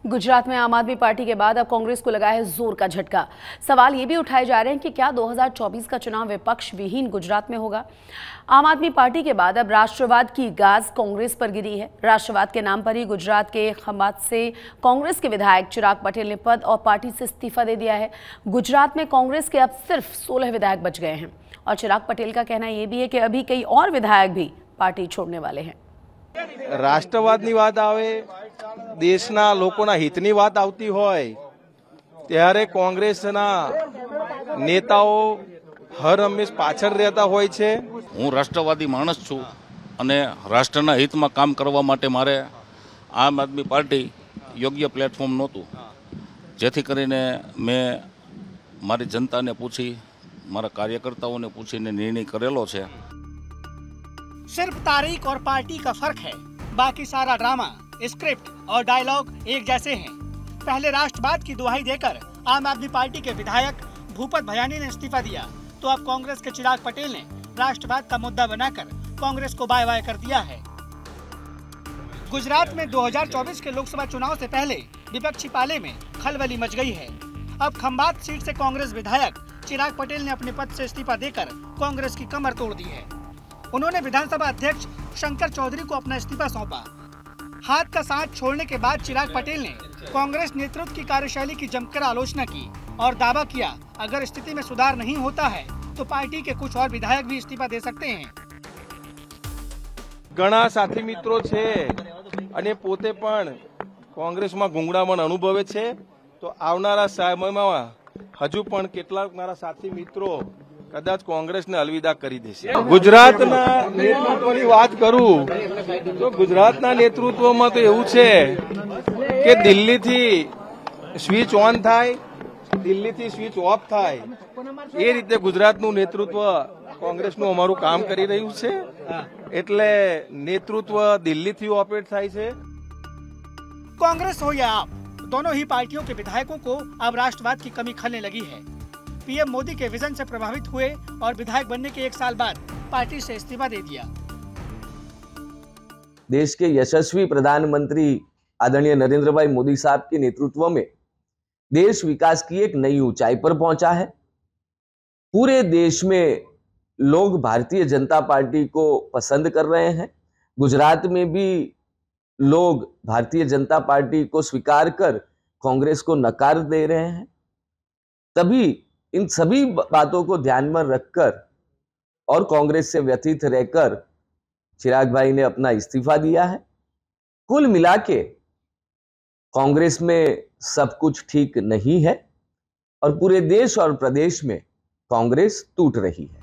गुजरात में आम आदमी पार्टी के बाद अब कांग्रेस को लगा है जोर का झटका। सवाल ये भी उठाए जा रहे हैं कि क्या 2024 का चुनाव विपक्ष विहीन गुजरात में होगा। आम आदमी पार्टी के बाद अब राष्ट्रवाद की गाज कांग्रेस पर गिरी है। राष्ट्रवाद के नाम पर ही गुजरात के खंभात से कांग्रेस के विधायक चिराग पटेल ने पद और पार्टी से इस्तीफा दे दिया है। गुजरात में कांग्रेस के अब सिर्फ 16 विधायक बच गए हैं और चिराग पटेल का कहना यह भी है कि अभी कई और विधायक भी पार्टी छोड़ने वाले हैं। राष्ट्रवादनी વાત આવે, દેશના લોકોના હિતની વાત આવતી હોય ત્યારે કોંગ્રેસના નેતાઓ હર હંમેશ પાછળ રહેતા હોય છે। હું રાષ્ટ્રવાદી માણસ છું અને રાષ્ટ્રના હિતમાં કામ કરવા માટે મારે આમ આદમી પાર્ટી યોગ્ય પ્લેટફોર્મ નહોતું, જેથી કરીને મેં મારી જનતાને પૂછી, મારા કાર્યકર્તાઓને પૂછીને નિર્ણય કરેલો છે। सिर्फ तारीख और पार्टी का फर्क है, बाकी सारा ड्रामा, स्क्रिप्ट और डायलॉग एक जैसे हैं। पहले राष्ट्रवाद की दुहाई देकर आम आदमी पार्टी के विधायक भूपत भयानी ने इस्तीफा दिया, तो अब कांग्रेस के चिराग पटेल ने राष्ट्रवाद का मुद्दा बनाकर कांग्रेस को बाय बाय कर दिया है। गुजरात में 2024 के लोकसभा चुनाव से पहले विपक्षी पाले में खलबली मच गई है। अब खंभात सीट से कांग्रेस विधायक चिराग पटेल ने अपने पद से इस्तीफा देकर कांग्रेस की कमर तोड़ दी है। उन्होंने विधानसभा अध्यक्ष शंकर चौधरी को अपना इस्तीफा सौंपा। हाथ का साथ छोड़ने के बाद चिराग पटेल ने कांग्रेस नेतृत्व की कार्यशैली की जमकर आलोचना की और दावा किया, अगर स्थिति में सुधार नहीं होता है तो पार्टी के कुछ और विधायक भी इस्तीफा दे सकते हैं। ઘણા સાથી મિત્રો છે અને પોતે પણ કોંગ્રેસમાં ગુંગળામણ અનુભવે છે, તો આવનારા સમયમાં હજુ પણ કેટલાક મારા સાથી મિત્રો કદાચ કોંગ્રેસને અલવિદા કરી દેશે। ગુજરાતના નેતૃત્વની વાત કરું તો ગુજરાતના નેતૃત્વમાં તો એવું છે કે દિલ્હીથી સ્વિચ ઓન થાય, દિલ્હીથી સ્વિચ ઓફ થાય, એ રીતે ગુજરાતનું નેતૃત્વ કોંગ્રેસનું અમારું કામ કરી રહ્યું છે। એટલે नेतृत्व दिल्ली થી ઓપરેટ થાય છે। कांग्रेस हो या आप, दोनों ही पार्टियों के विधायकों को अब राष्ट्रवाद की कमी खलने लगी है। पीएम मोदी के विजन से प्रभावित हुए और विधायक बनने के 1 साल बाद पार्टी से इस्तीफा दे दिया। देश के यशस्वी प्रधानमंत्री आदरणीय नरेंद्र भाई मोदी साहब के नेतृत्व में देश विकास की एक नई ऊंचाई पर पहुंचा है। पूरे देश में लोग भारतीय जनता पार्टी को पसंद कर रहे हैं। गुजरात में भी लोग भारतीय जनता पार्टी को स्वीकार कर कांग्रेस को नकार दे रहे हैं। तभी इन सभी बातों को ध्यान में रखकर और कांग्रेस से व्यथित रहकर चिराग भाई ने अपना इस्तीफा दिया है। कुल मिला के कांग्रेस में सब कुछ ठीक नहीं है और पूरे देश और प्रदेश में कांग्रेस टूट रही है।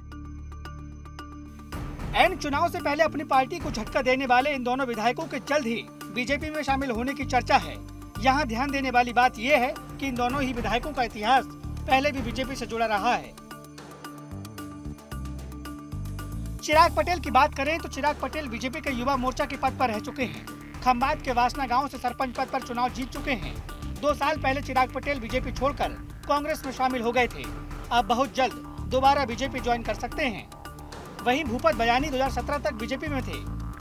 एन चुनाव से पहले अपनी पार्टी को झटका देने वाले इन दोनों विधायकों के जल्द ही बीजेपी में शामिल होने की चर्चा है। यहाँ ध्यान देने वाली बात यह है कि इन दोनों ही विधायकों का इतिहास पहले भी बीजेपी से जुड़ा रहा है। चिराग पटेल की बात करें तो चिराग पटेल बीजेपी के युवा मोर्चा के पद पर रह चुके हैं। खंभात के वासना गांव से सरपंच पद पर चुनाव जीत चुके हैं। 2 साल पहले चिराग पटेल बीजेपी छोड़कर कांग्रेस में शामिल हो गए थे। अब बहुत जल्द दोबारा बीजेपी ज्वाइन कर सकते हैं। वहीं भूपत भयानी 2017 तक बीजेपी में थे।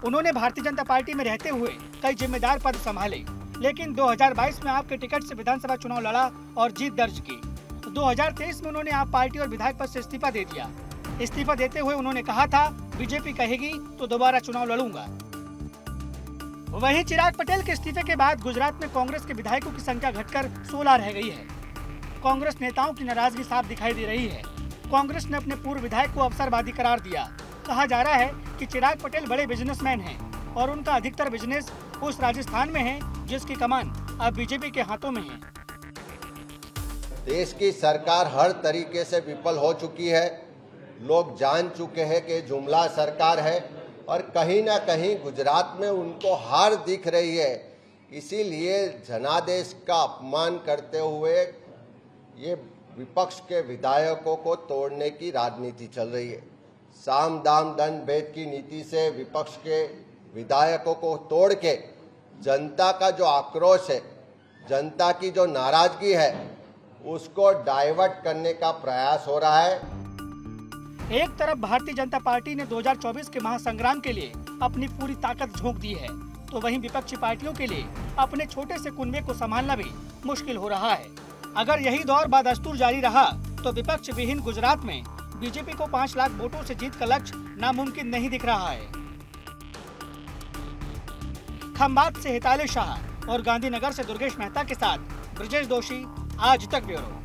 उन्होंने भारतीय जनता पार्टी में रहते हुए कई जिम्मेदार पद संभाले, लेकिन 2022 में आपके टिकट से विधानसभा चुनाव लड़ा और जीत दर्ज की। 2023 में उन्होंने आप पार्टी और विधायक पद से इस्तीफा दे दिया। इस्तीफा देते हुए उन्होंने कहा था, बीजेपी कहेगी तो दोबारा चुनाव लड़ूंगा। वहीं चिराग पटेल के इस्तीफे के बाद गुजरात में कांग्रेस के विधायकों की संख्या घटकर 16 रह गई है। कांग्रेस नेताओं की नाराजगी साफ दिखाई दे रही है। कांग्रेस ने अपने पूर्व विधायक को अवसरवादी करार दिया। कहा जा रहा है कि चिराग पटेल बड़े बिजनेसमैन हैं और उनका अधिकतर बिजनेस उस राजस्थान में है जिसकी कमान अब बीजेपी के हाथों में है। देश की सरकार हर तरीके से विफल हो चुकी है। लोग जान चुके हैं कि जुमला सरकार है और कहीं ना कहीं गुजरात में उनको हार दिख रही है। इसीलिए जनादेश का अपमान करते हुए ये विपक्ष के विधायकों को तोड़ने की राजनीति चल रही है। साम दाम दंड भेद की नीति से विपक्ष के विधायकों को तोड़ के जनता का जो आक्रोश है, जनता की जो नाराजगी है, उसको डाइवर्ट करने का प्रयास हो रहा है। एक तरफ भारतीय जनता पार्टी ने 2024 के महासंग्राम के लिए अपनी पूरी ताकत झोंक दी है, तो वहीं विपक्षी पार्टियों के लिए अपने छोटे से कुनबे को संभालना भी मुश्किल हो रहा है। अगर यही दौर बदस्तूर जारी रहा तो विपक्ष विहीन गुजरात में बीजेपी को 5 लाख वोटों से जीत का लक्ष्य नामुमकिन नहीं दिख रहा है। खंभात से हिताले शाह और गांधीनगर से दुर्गेश मेहता के साथ ब्रजेश दोषी, आज तक ब्यूरो।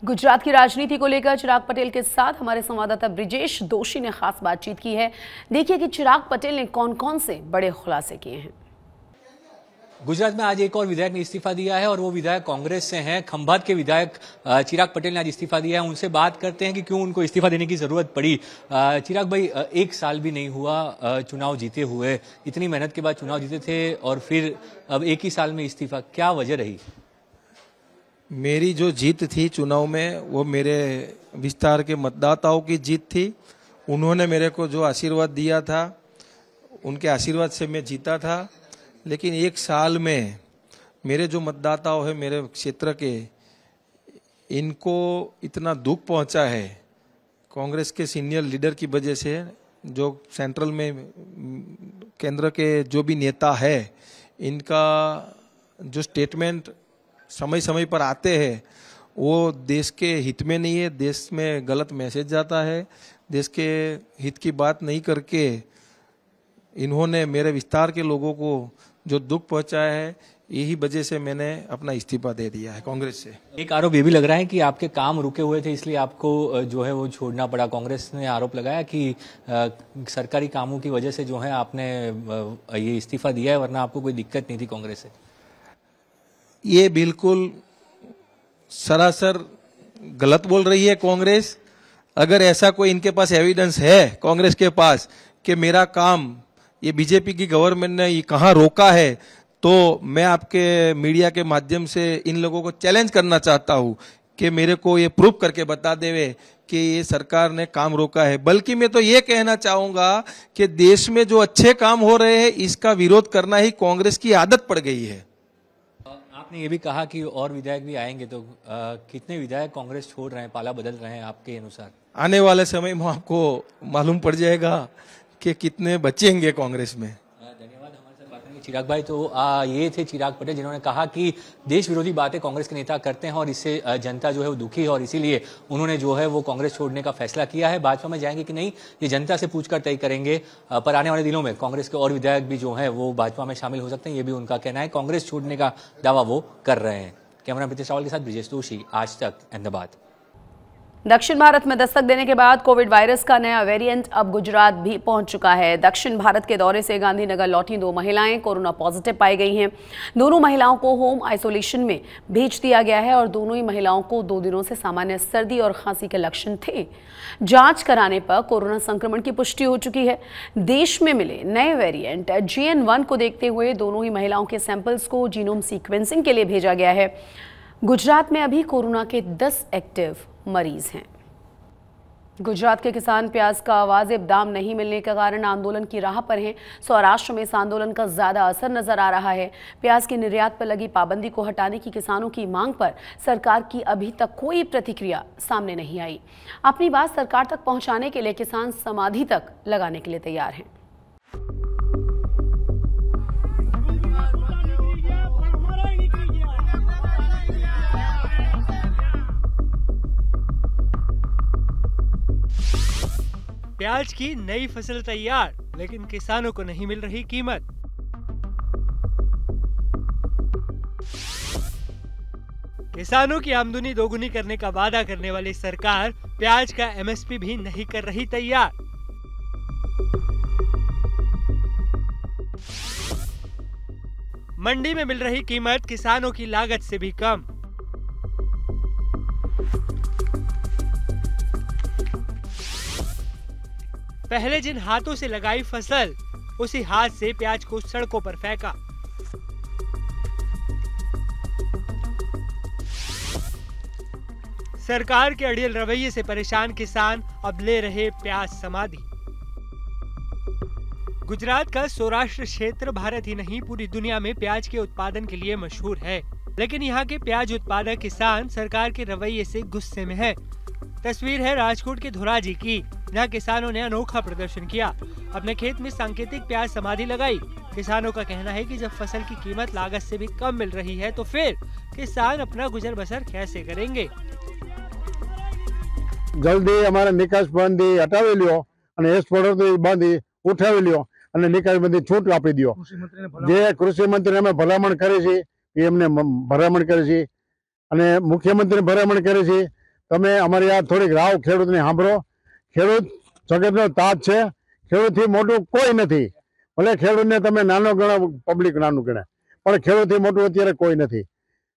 गुजरात की राजनीति को लेकर चिराग पटेल के साथ हमारे संवाददाता ब्रजेश दोषी ने खास बातचीत की है। देखिए कि चिराग पटेल ने कौन कौन से बड़े खुलासे किए हैं। गुजरात में आज एक और विधायक ने इस्तीफा दिया है और वो विधायक कांग्रेस से हैं। खंभात के विधायक चिराग पटेल ने आज इस्तीफा दिया है। उनसे बात करते हैं कि क्यों उनको इस्तीफा देने की जरूरत पड़ी। चिराग भाई, 1 साल भी नहीं हुआ चुनाव जीते हुए, इतनी मेहनत के बाद चुनाव जीते थे और फिर अब 1 ही साल में इस्तीफा, क्या वजह रही? मेरी जो जीत थी चुनाव में वो मेरे विस्तार के मतदाताओं की जीत थी। उन्होंने मेरे को जो आशीर्वाद दिया था उनके आशीर्वाद से मैं जीता था। लेकिन 1 साल में मेरे जो मतदाताओं हैं मेरे क्षेत्र के, इनको इतना दुख पहुंचा है कांग्रेस के सीनियर लीडर की वजह से। जो सेंट्रल में केंद्र के जो भी नेता है, इनका जो स्टेटमेंट समय समय पर आते हैं वो देश के हित में नहीं है, देश में गलत मैसेज जाता है। देश के हित की बात नहीं करके इन्होंने मेरे विस्तार के लोगों को जो दुख पहुंचाया है, यही वजह से मैंने अपना इस्तीफा दे दिया है कांग्रेस से। एक आरोप ये भी लग रहा है कि आपके काम रुके हुए थे, इसलिए आपको जो है वो छोड़ना पड़ा। कांग्रेस ने आरोप लगाया कि सरकारी कामों की वजह से जो है आपने ये इस्तीफा दिया है, वरना आपको कोई दिक्कत नहीं थी कांग्रेस से। ये बिल्कुल सरासर गलत बोल रही है कांग्रेस। अगर ऐसा कोई इनके पास एविडेंस है कांग्रेस के पास कि मेरा काम ये बीजेपी की गवर्नमेंट ने ये कहाँ रोका है, तो मैं आपके मीडिया के माध्यम से इन लोगों को चैलेंज करना चाहता हूँ कि मेरे को ये प्रूफ करके बता देवे कि ये सरकार ने काम रोका है। बल्कि मैं तो ये कहना चाहूंगा कि देश में जो अच्छे काम हो रहे हैं इसका विरोध करना ही कांग्रेस की आदत पड़ गई है। आपने ये भी कहा कि और विधायक भी आएंगे, तो कितने विधायक कांग्रेस छोड़ रहे हैं, पाला बदल रहे हैं आपके अनुसार? आने वाले समय में आपको मालूम पड़ जाएगा कि कितने बचेंगे कांग्रेस में। धन्यवाद हमारे साथ बात करने के लिए चिराग भाई। तो ये थे चिराग पटेल, जिन्होंने कहा कि देश विरोधी बातें कांग्रेस के नेता करते हैं और इससे जनता जो है वो दुखी है और इसीलिए उन्होंने जो है वो कांग्रेस छोड़ने का फैसला किया है। भाजपा में जाएंगे कि नहीं, ये जनता से पूछकर तय करेंगे। पर आने वाले दिनों में कांग्रेस के और विधायक भी जो है वो भाजपा में शामिल हो सकते हैं, ये भी उनका कहना है। कांग्रेस छोड़ने का दावा वो कर रहे हैं। कैमरा प्रीतेश रावल के साथ ब्रजेश दोषी, आज तक, अहमदाबाद। दक्षिण भारत में दस्तक देने के बाद कोविड वायरस का नया वेरिएंट अब गुजरात भी पहुंच चुका है। दक्षिण भारत के दौरे से गांधीनगर लौटी 2 महिलाएं कोरोना पॉजिटिव पाई गई हैं। दोनों महिलाओं को होम आइसोलेशन में भेज दिया गया है और दोनों ही महिलाओं को 2 दिनों से सामान्य सर्दी और खांसी के लक्षण थे। जांच कराने पर कोरोना संक्रमण की पुष्टि हो चुकी है। देश में मिले नए वेरिएंट JN1 को देखते हुए दोनों ही महिलाओं के सैंपल्स को जीनोम सीक्वेंसिंग के लिए भेजा गया है। गुजरात में अभी कोरोना के 10 एक्टिव मरीज हैं। गुजरात के किसान प्याज का वाजिब दाम नहीं मिलने के कारण आंदोलन की राह पर हैं। सौराष्ट्र में इस आंदोलन का ज्यादा असर नजर आ रहा है। प्याज की निर्यात पर लगी पाबंदी को हटाने की किसानों की मांग पर सरकार की अभी तक कोई प्रतिक्रिया सामने नहीं आई। अपनी बात सरकार तक पहुंचाने के लिए किसान समाधि तक लगाने के लिए तैयार हैं। प्याज की नई फसल तैयार, लेकिन किसानों को नहीं मिल रही कीमत। किसानों की आमदनी दोगुनी करने का वादा करने वाली सरकार प्याज का MSP भी नहीं कर रही तैयार। मंडी में मिल रही कीमत किसानों की लागत से भी कम। पहले जिन हाथों से लगाई फसल, उसी हाथ से प्याज को सड़कों पर फेंका। सरकार के अड़ियल रवैये से परेशान किसान अब ले रहे प्याज समाधि। गुजरात का सौराष्ट्र क्षेत्र भारत ही नहीं पूरी दुनिया में प्याज के उत्पादन के लिए मशहूर है, लेकिन यहाँ के प्याज उत्पादक किसान सरकार के रवैये से गुस्से में है। तस्वीर है राजकोट के धोराजी की, जहां किसानों ने अनोखा प्रदर्शन किया। अपने खेत में सांकेतिक प्याज समाधि लगाई। किसानों का कहना है कि जब फसल की कीमत लागत से भी कम मिल रही है तो फिर किसान अपना गुजर बसर कैसे करेंगे। जल्दी अमारे निकास बंदी हटावी ल्यो અને એક્સપોર્ટર બંધી ઉઠાવી લ્યો અને નિકાસ બંધી છૂટ આપી દો। જે કૃષિ મંત્રી અમે ભલામણ કરી છે એમને ભલામણ કરી છે અને મુખ્યમંત્રી ભલામણ કરી છે। તમે અમારી આ થોડીક રાવ ખેડૂતને સાંભળો। ખેડૂત જગતનો તાજ છે। ખેડૂતથી મોટું કોઈ નથી। ભલે ખેડૂતને તમે નાનો ગણો, પબ્લિક નાનું ગણે, પણ ખેડૂતથી મોટું અત્યારે કોઈ નથી।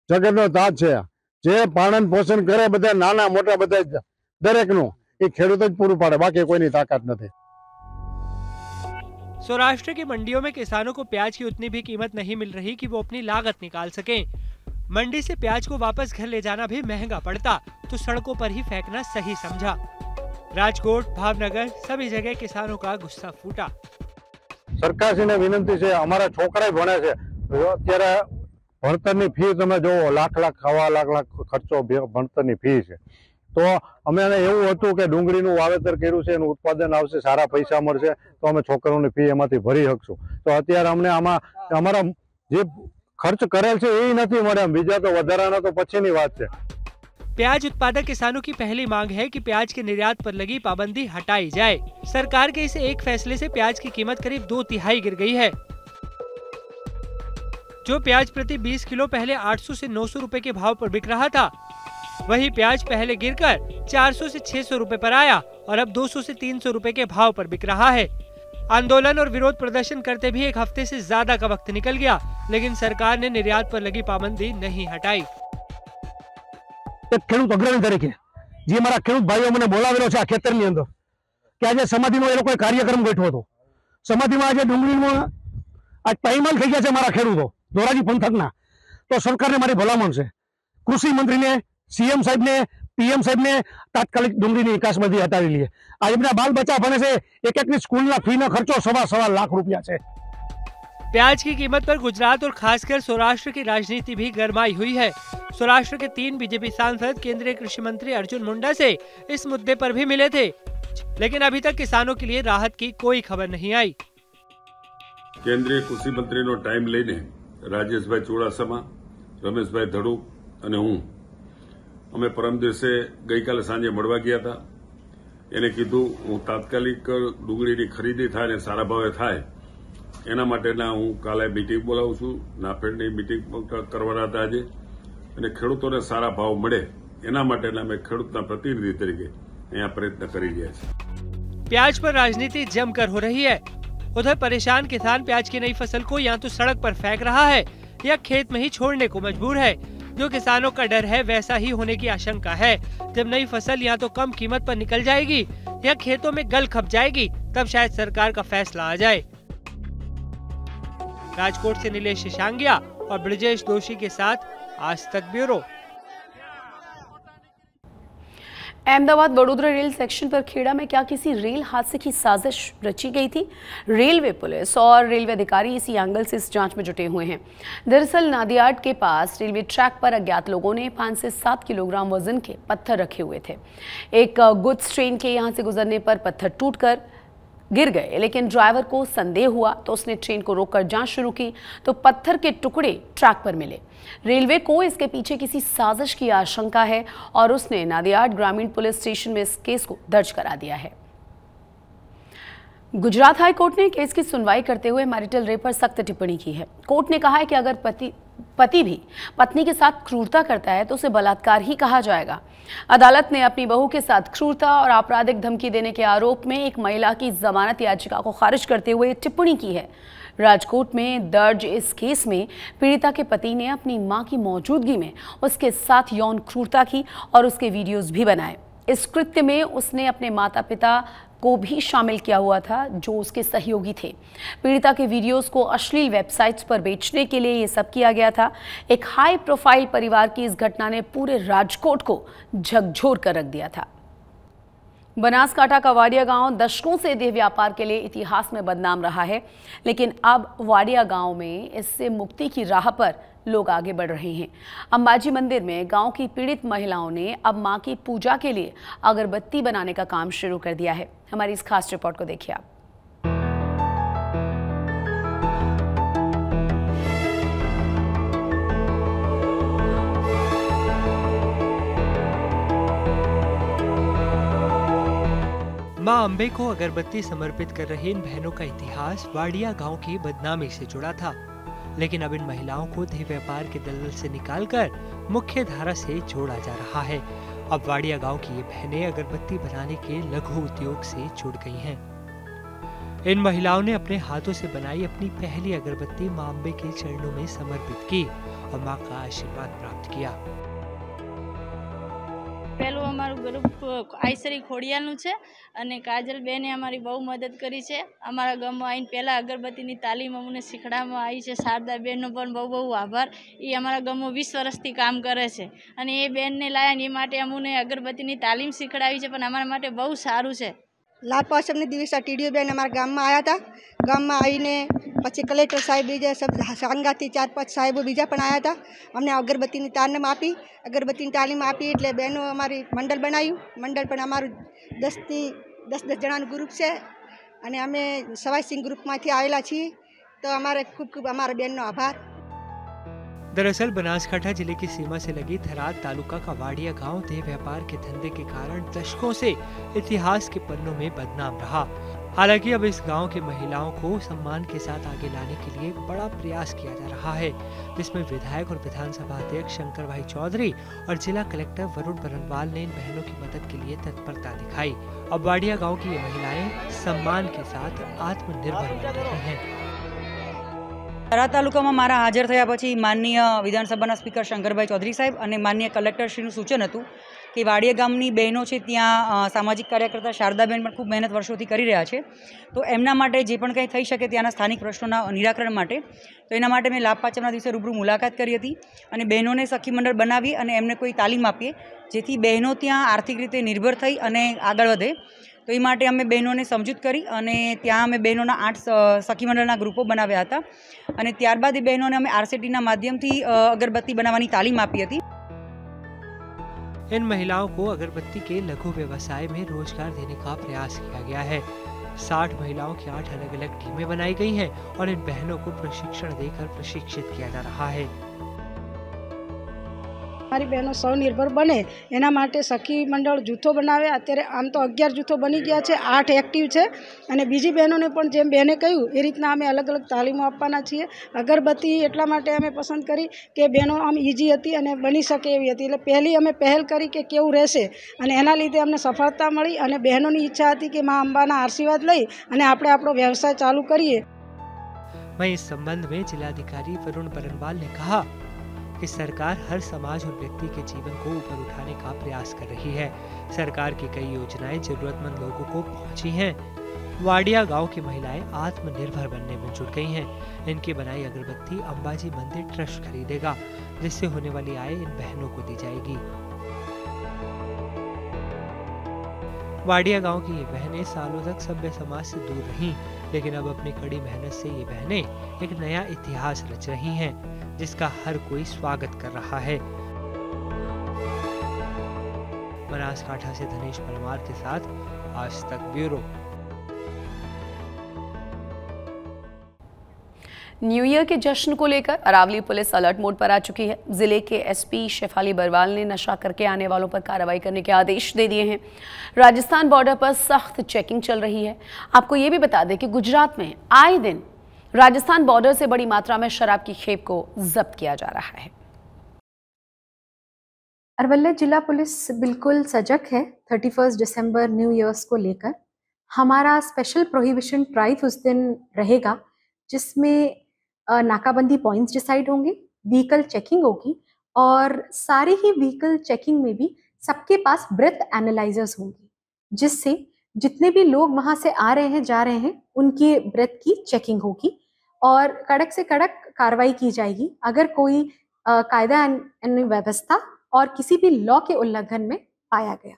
જગતનો તાજ છે। જે પાલન પોષણ કરે બધા નાના મોટા બધા દરેકનું ये खेडूत ज पूરું પાડે, बाकी कोई ताकत नहीं। सौराष्ट्र की मंडियों में किसानों को प्याज की उतनी भी कीमत नहीं मिल रही कि वो अपनी लागत निकाल सकें। मंडी से प्याज को वापस घर ले जाना भी महंगा पड़ता तो सड़कों पर ही फेंकना सही समझा। राजकोट, भावनगर सभी जगह किसानों का गुस्सा फूटा। सरकारश्रीने विनंती है, अमारा छोकरा भणे छे, अत्यारे भणतरनी फी तमे जोवो, लाख लाख सवा लाख खर्चो भणतरनी फी छे। तो अमे एवं हतुं के डूंगळीनुं वावेतर कर्युं छे, एनुं उत्पादन आवशे, सारा पैसा मळशे तो अमे छोकराओनी फी एमांथी भरी शकशुं। तो अत्यारे अमने आमां अमारा जे खर्च करेल छे ए नथी मळे, बीजा तो वधाराना तो पछीनी वात छे। प्याज उत्पादक किसानों की पहली मांग है कि प्याज के निर्यात पर लगी पाबंदी हटाई जाए। सरकार के इस एक फैसले से प्याज की कीमत करीब 2/3 गिर गई है। जो प्याज प्रति 20 किलो पहले 800 से 900 रुपए के भाव पर बिक रहा था, वही प्याज पहले गिरकर 400 से 600 रुपए पर आया और अब 200 से 300 रुपए के भाव पर बिक रहा है। आंदोलन और विरोध प्रदर्शन करते भी एक हफ्ते से ज्यादा का वक्त निकल गया, लेकिन सरकार ने निर्यात पर लगी पाबंदी नहीं हटाई। खेडूत अग्रणी तरीके जे मारा खेडूत भाईओ मने बोलावेलो छे आ खेतरनी अंदर के आज समाधिमां ए लोकोए कार्यक्रम गोठव्यो हतो। समाधिमां आज डुंगळीमां आज पायमाल थई गया छे मारा खेडूतो धोराजी पंथकना। तो सरकारने मारी भलामण छे, कृषि मंत्रीने, सीएम साहेब ने, पीएम साहेब ने तात्कालिक डूंगळीनी निकास बंधी हटावी लीए। आज अपना बाल बच्चा भणे छे, एक-एकनी स्कूलना फीनो खर्चो 1.25 लाख रुपया छे। प्याज की कीमत पर गुजरात और खासकर सौराष्ट्र की राजनीति भी गरमाई हुई है। सौराष्ट्र के 3 बीजेपी सांसद केंद्रीय कृषि मंत्री अर्जुन मुंडा से इस मुद्दे पर भी मिले थे, लेकिन अभी तक किसानों के लिए राहत की कोई खबर नहीं आई। केंद्रीय कृषि मंत्री नो टाइम लईने राजेश भाई चुड़ासमा, रमेश भाई धड़ुक अने हूँ अमे परम दिवसे गई काले सांजे मळवा गया था। एने कीधुं हूँ तात्कालिक डूंगळीनी खरीदी थाय ने सारा भावे थाय एना माटेना हूँ काले मीटिंग बोलावुं छुं। नाफेडनी मीटिंग करवाना हता आजे अने खेडूतोने सारा भाव मळे एना माटेना अमे खेडूतना प्रतिनिधि तरीके अहींया प्रयत्न करी रह्या छीए। प्याज पर राजनीति जमकर हो रही है। उधर परेशान किसान प्याज की नई फसल को या तो सड़क पर फेंक रहा है या खेत में ही छोड़ने को मजबूर है। जो किसानों का डर है वैसा ही होने की आशंका है। जब नई फसल या तो कम कीमत पर निकल जाएगी या खेतों में गल खप जाएगी, तब शायद सरकार का फैसला आ जाए। राजकोट से नीलेश शेषांगिया और ब्रजेश दोषी के साथ आज तक bureau. Ahmedabad Vadodara rail section पर खेड़ा में क्या किसी रेल हादसे की साजिश रची गई थी? रेलवे पुलिस और रेलवे अधिकारी इसी एंगल से इस जांच में जुटे हुए हैं। दरअसल नादियाड के पास रेलवे ट्रैक पर अज्ञात लोगों ने 5 से 7 किलोग्राम वजन के पत्थर रखे हुए थे। एक गुड्स ट्रेन के यहां से गुजरने पर पत्थर टूटकर गिर गए, लेकिन ड्राइवर को संदेह हुआ तो उसने ट्रेन को रोककर जांच शुरू की तो पत्थर के टुकड़े ट्रैक पर मिले। रेलवे को इसके पीछे किसी साजिश की आशंका है और उसने नादियाड ग्रामीण पुलिस स्टेशन में इस केस को दर्ज करा दिया है। गुजरात हाई कोर्ट ने केस की सुनवाई करते हुए मैरिटल रेप पर सख्त टिप्पणी की है। कोर्ट ने कहा है कि अगर पति भी पत्नी के साथ क्रूरता करता है तो उसे बलात्कार ही कहा जाएगा। अदालत ने अपनी बहू के साथ क्रूरता और आपराधिक धमकी देने के आरोप में एक महिला की जमानत याचिका को खारिज करते हुए टिप्पणी की है। राजकोट में दर्ज इस केस में पीड़िता के पति ने अपनी मां की मौजूदगी में उसके साथ यौन क्रूरता की और उसके वीडियोज भी बनाए। इस कृत्य में उसने अपने माता पिता को भी शामिल किया हुआ था जो उसके सहयोगी थे। पीड़िता के वीडियोस को अश्लील वेबसाइट्स पर बेचने के लिए ये सब किया गया था। एक हाई प्रोफाइल परिवार की इस घटना ने पूरे राजकोट को झकझोर कर रख दिया था। बनासकांठा का वाडिया गांव दशकों से देह व्यापार के लिए इतिहास में बदनाम रहा है, लेकिन अब वाडिया गांव में इससे मुक्ति की राह पर लोग आगे बढ़ रहे हैं। अंबाजी मंदिर में गांव की पीड़ित महिलाओं ने अब मां की पूजा के लिए अगरबत्ती बनाने का काम शुरू कर दिया है। हमारी इस खास रिपोर्ट को देखिए आप। मां अम्बे को अगरबत्ती समर्पित कर रही इन बहनों का इतिहास वाडिया गांव की बदनामी से जुड़ा था, लेकिन अब इन महिलाओं को देह व्यापार के दलदल से निकालकर मुख्य धारा से जोड़ा जा रहा है। अब वाडिया गांव की ये बहनें अगरबत्ती बनाने के लघु उद्योग से जुड़ गई हैं। इन महिलाओं ने अपने हाथों से बनाई अपनी पहली अगरबत्ती मां अम्बे के चरणों में समर्पित की और मां का आशीर्वाद प्राप्त किया। पहलू अमारू ग्रुप आईसरी खोडियालनु छे अने काजल बेने अमारी बहु मदद करी छे। अमारा गाममां आईने पहला अगरबत्तीनी तालीम अमने शीखवाडवामां आई छे। शारदा बेननो पण बहु बहु आभार। ए अमारा गाममां 20 वर्षथी काम करे छे अने ए बेनने लाया ए माटे अमने अगरबत्तीनी तालीम शीखवाडी छे, पण अमारा माटे बहु सारू छे। लाभ पासमनी दिवसे टीडीओ बेन अमारा गाममां आया था। गाममां आवीने पछी कलेक्टर साहेब बीजा सब संगाथी 4-5 साहेबो बीजा पण आया था। अमने अगरबत्तीनी तालीम आपी, अगरबत्तीनी तालीम आपी एटले बहनों अमारी मंडल बनाव्युं। मंडल पण अमारुं 10 जणानुं ग्रुप छे अने अमे सवाई सिंह ग्रुपमांथी आवेला छीए। तो अमारे खूब खूब अमारा बेननो आभार। दरअसल बनासकांठा जिले की सीमा से लगी थराद तालुका का वाडिया गांव देह व्यापार के धंधे के कारण दशकों से इतिहास के पन्नों में बदनाम रहा। हालांकि अब इस गांव की महिलाओं को सम्मान के साथ आगे लाने के लिए बड़ा प्रयास किया जा रहा है, जिसमें विधायक और विधानसभा अध्यक्ष शंकर भाई चौधरी और जिला कलेक्टर वरुण बरनवाल ने इन बहनों की मदद के लिए तत्परता दिखाई। अब वाडिया गाँव की ये महिलाएं सम्मान के साथ आत्मनिर्भर बन रही हैं। थराद तालुकामां मारा हाजर थया पछी माननीय विधानसभाना स्पीकर शंकरभाई चौधरी साहेब अने माननीय कलेक्टरश्रीनुं सूचन हतुं कि वाडिया गामनी बहनों छे त्यां सामाजिक कार्यकर्ता शारदाबेन पण खूब मेहनत वर्षोथी करी रह्या छे। तो एमना माटे जे पण कंई थई शके त्याना स्थानिक प्रश्नोना निराकरण माटे तो एना माटे मैं लाभ पाचमना दिवसे रूबरू मुलाकात करी हती अने बहनोने सखी मंडळ बनावी अने एमने कोई तालीम आपीए जेथी बहनों त्यां आर्थिक रीते निर्भर थई अने आगळ वधे। तो ये माटे अमे बहनों ने समझूत करी अने त्यां अमे बहनों 8 सखी मंडळना ग्रुपो बनाव्या हता अने त्यारबाद ए बहनों ने अमे आरसीटीना माध्यमथी अगरबत्ती बनाववानी तालीम आपी हती। इन महिलाओं को अगरबत्ती के लघु व्यवसाय में रोजगार देने का प्रयास किया गया है। 60 महिलाओं की 8 अलग-अलग टीमें बनाई गई हैं और इन बहनों को प्रशिक्षण देकर प्रशिक्षित किया जा रहा है। हमारी बहनों स्वनिर्भर बने एना माटे सखी मंडल जूथों बनावे। अत्यारे आम तो 11 जूथों बनी गया है, 8 एक्टिव है अने बीजी बहनों ने पण जेम बहने कह्युं ए रीतना अमे अलग अलग तालीमों आपवाना छीए। अगरबत्ती एटला माटे अमे पसंद करी के बहनों आम इजी हती अने बनी शके एवी हती, एटले पहली अमे पहल करी के केवुं रहेशे अने एना लीधे अमने सफलता मळी अने बहनोनी इच्छा हती के मां अंबाना आशीर्वाद लई अने आपणे आपणो व्यवसाय चालू करीए। वहीं इस संबंध में जिलाधिकारी वरुण बरनवाल ने कहा कि सरकार हर समाज और व्यक्ति के जीवन को ऊपर उठाने का प्रयास कर रही है। सरकार की कई योजनाएं जरूरतमंद लोगों को पहुंची हैं। वाडिया गांव की महिलाएं आत्मनिर्भर बनने में जुट गई हैं। इनकी बनाई अगरबत्ती अंबाजी मंदिर ट्रस्ट खरीदेगा, जिससे होने वाली आय इन बहनों को दी जाएगी। वाडिया गांव की ये बहनें सालों तक सभ्य समाज से दूर रहीं, लेकिन अब अपनी कड़ी मेहनत से ये बहनें एक नया इतिहास रच रही हैं, जिसका हर कोई स्वागत कर रहा है। बनासकांठा से धनेश परमार के साथ आज तक ब्यूरो। न्यू ईयर के जश्न को लेकर अरावली पुलिस अलर्ट मोड पर आ चुकी है। जिले के एसपी शेफाली बरवाल ने नशा करके आने वालों पर कार्रवाई करने के आदेश दे दिए हैं। राजस्थान बॉर्डर पर सख्त चेकिंग चल रही है। आपको ये भी बता दें कि गुजरात में आए दिन राजस्थान बॉर्डर से बड़ी मात्रा में शराब की खेप को जब्त किया जा रहा है। अरवल जिला पुलिस बिल्कुल सजग है। 31 दिसंबर न्यू ईयर्स को लेकर हमारा स्पेशल प्रोहिबिशन ड्राइव उस दिन रहेगा, जिसमें नाकाबंदी पॉइंट्स डिसाइड होंगे, व्हीकल चेकिंग होगी और सारे ही व्हीकल चेकिंग में भी सबके पास ब्रेथ एनालाइजर्स होंगे, जिससे जितने भी लोग वहां से आ रहे हैं जा रहे हैं उनकी ब्रेथ की चेकिंग होगी और कड़क से कड़क कार्रवाई की जाएगी अगर कोई कायदा व्यवस्था और किसी भी लॉ के उल्लंघन में पाया गया।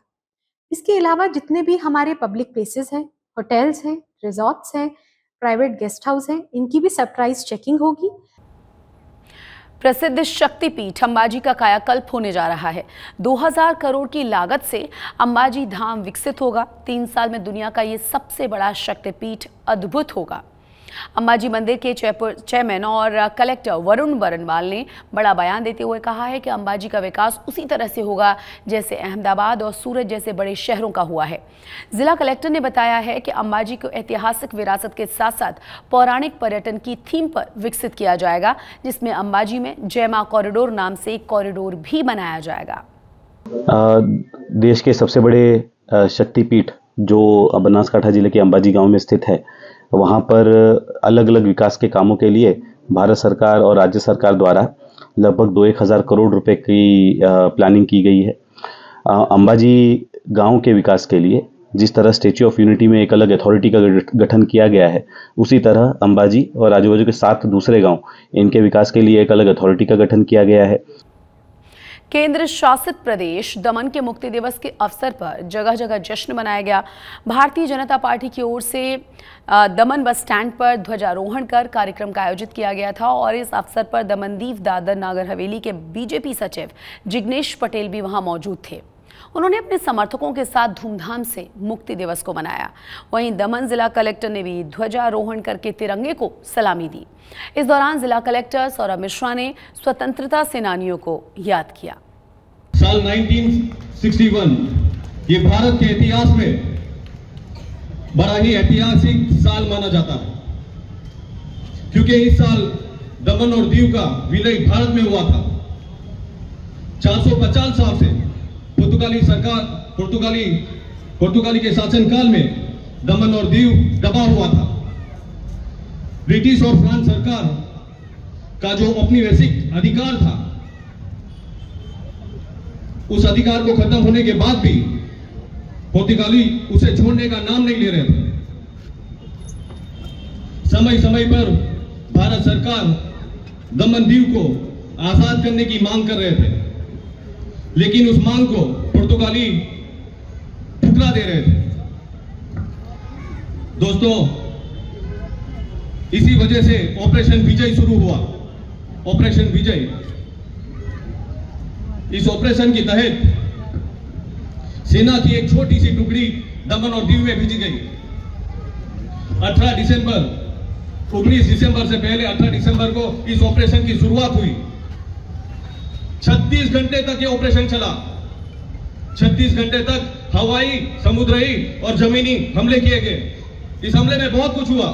इसके अलावा जितने भी हमारे पब्लिक प्लेसेस हैं, होटल्स हैं, रिजॉर्ट्स हैं, प्राइवेट गेस्ट हाउस हैं, इनकी भी सरप्राइज चेकिंग होगी। प्रसिद्ध शक्तिपीठ अंबाजी का कायाकल्प होने जा रहा है। 2000 करोड़ की लागत से अंबाजी धाम विकसित होगा। 3 साल में दुनिया का ये सबसे बड़ा शक्तिपीठ अद्भुत होगा। अंबाजी मंदिर के चेयरमैन और कलेक्टर वरुण बरनवाल ने बड़ा बयान देते हुए कहा है कि अंबाजी का विकास उसी तरह से होगा जैसे अहमदाबाद और सूरत जैसे बड़े शहरों का हुआ है। जिला कलेक्टर ने बताया है कि अंबाजी को ऐतिहासिक विरासत के साथ साथ पौराणिक पर्यटन की थीम पर विकसित किया जाएगा, जिसमें अंबाजी में जय मां कॉरिडोर नाम से एक कॉरिडोर भी बनाया जाएगा। देश के सबसे बड़े शक्तिपीठ जो बनासकांठा जिले के अंबाजी गांव में स्थित है, वहां पर अलग अलग विकास के कामों के लिए भारत सरकार और राज्य सरकार द्वारा लगभग 2-1000 करोड़ रुपए की प्लानिंग की गई है। अंबाजी गांव के विकास के लिए जिस तरह स्टैच्यू ऑफ यूनिटी में एक अलग अथॉरिटी का गठन किया गया है, उसी तरह अंबाजी और आजू बाजू के 7 दूसरे गांव, इनके विकास के लिए एक अलग अथॉरिटी का गठन किया गया है। केंद्र शासित प्रदेश दमन के मुक्ति दिवस के अवसर पर जगह जगह जश्न मनाया गया। भारतीय जनता पार्टी की ओर से दमन बस स्टैंड पर ध्वजारोहण कर कार्यक्रम का आयोजित किया गया था और इस अवसर पर दमनदीव दादर नागर हवेली के बीजेपी सचिव जिग्नेश पटेल भी वहां मौजूद थे। उन्होंने अपने समर्थकों के साथ धूमधाम से मुक्ति दिवस को मनाया। वहीं दमन जिला कलेक्टर ने भी ध्वजारोहण करके तिरंगे को सलामी दी। इस दौरान जिला कलेक्टर सौरभ मिश्रा ने स्वतंत्रता सेनानियों को याद किया। साल 1961 ये भारत के इतिहास में बड़ा ही ऐतिहासिक साल माना जाता है, क्योंकि इस साल दमन और दीव का विलय भारत में हुआ था। 450 साल से पुर्तगाली सरकार पुर्तगाली के शासनकाल में दमन और दीव दबा हुआ था। ब्रिटिश और फ्रांस सरकार का जो औपनिवेशिक अधिकार था, उस अधिकार को खत्म होने के बाद भी पुर्तगाली उसे छोड़ने का नाम नहीं ले रहे थे। समय समय पर भारत सरकार दमन दीव को आजाद करने की मांग कर रहे थे, लेकिन उस मांग को पुर्तगाली ठुकरा दे रहे थे। दोस्तों, इसी वजह से ऑपरेशन विजय शुरू हुआ। ऑपरेशन विजय, इस ऑपरेशन के तहत सेना की एक छोटी सी टुकड़ी दमन और दीव में भेजी गई। 19 दिसंबर से पहले 18 दिसंबर को इस ऑपरेशन की शुरुआत हुई। 36 घंटे तक ये ऑपरेशन चला। 36 घंटे तक हवाई, समुद्री और जमीनी हमले किए गए। इस हमले में बहुत कुछ हुआ,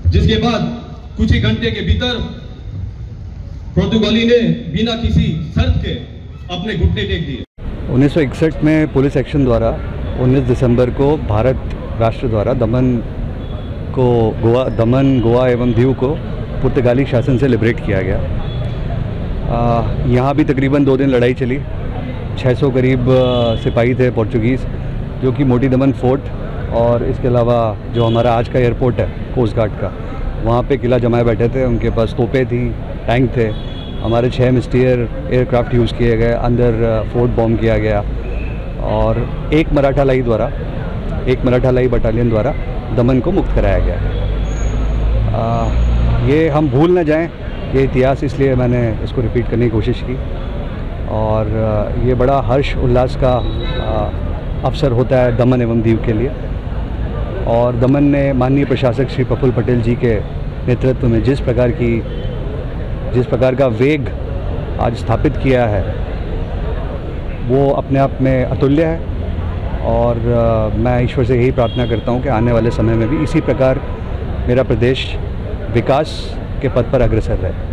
जिसके बाद कुछ ही घंटे के भीतर पुर्तगाली ने बिना किसी शर्त के अपने घुटने टेक दिए। 1961 में पुलिस एक्शन द्वारा 19 दिसंबर को भारत राष्ट्र द्वारा दमन, गोवा एवं दीव को पुर्तगाली शासन से लिबरेट किया गया। यहाँ भी तकरीबन 2 दिन लड़ाई चली। 600 करीब सिपाही थे पोर्चुगीज़, जो कि मोटी दमन फोर्ट और इसके अलावा जो हमारा आज का एयरपोर्ट है कोस्ट गार्ड का, वहाँ पे किला जमाए बैठे थे। उनके पास तोपें थी, टैंक थे। हमारे 6 मिस्टियर एयरक्राफ्ट यूज़ किए गए, अंदर फोर्ट बॉम्ब किया गया और एक मराठा लाई बटालियन द्वारा दमन को मुक्त कराया गया। ये हम भूल न जाएं, ये इतिहास, इसलिए मैंने इसको रिपीट करने की कोशिश की। और ये बड़ा हर्ष उल्लास का अवसर होता है दमन एवं दीव के लिए। और दमन ने माननीय प्रशासक श्री प्रफुल्ल पटेल जी के नेतृत्व में जिस प्रकार का वेग आज स्थापित किया है, वो अपने आप में अतुल्य है। और मैं ईश्वर से यही प्रार्थना करता हूँ कि आने वाले समय में भी इसी प्रकार मेरा प्रदेश विकास के पथ पर अग्रसर रहे।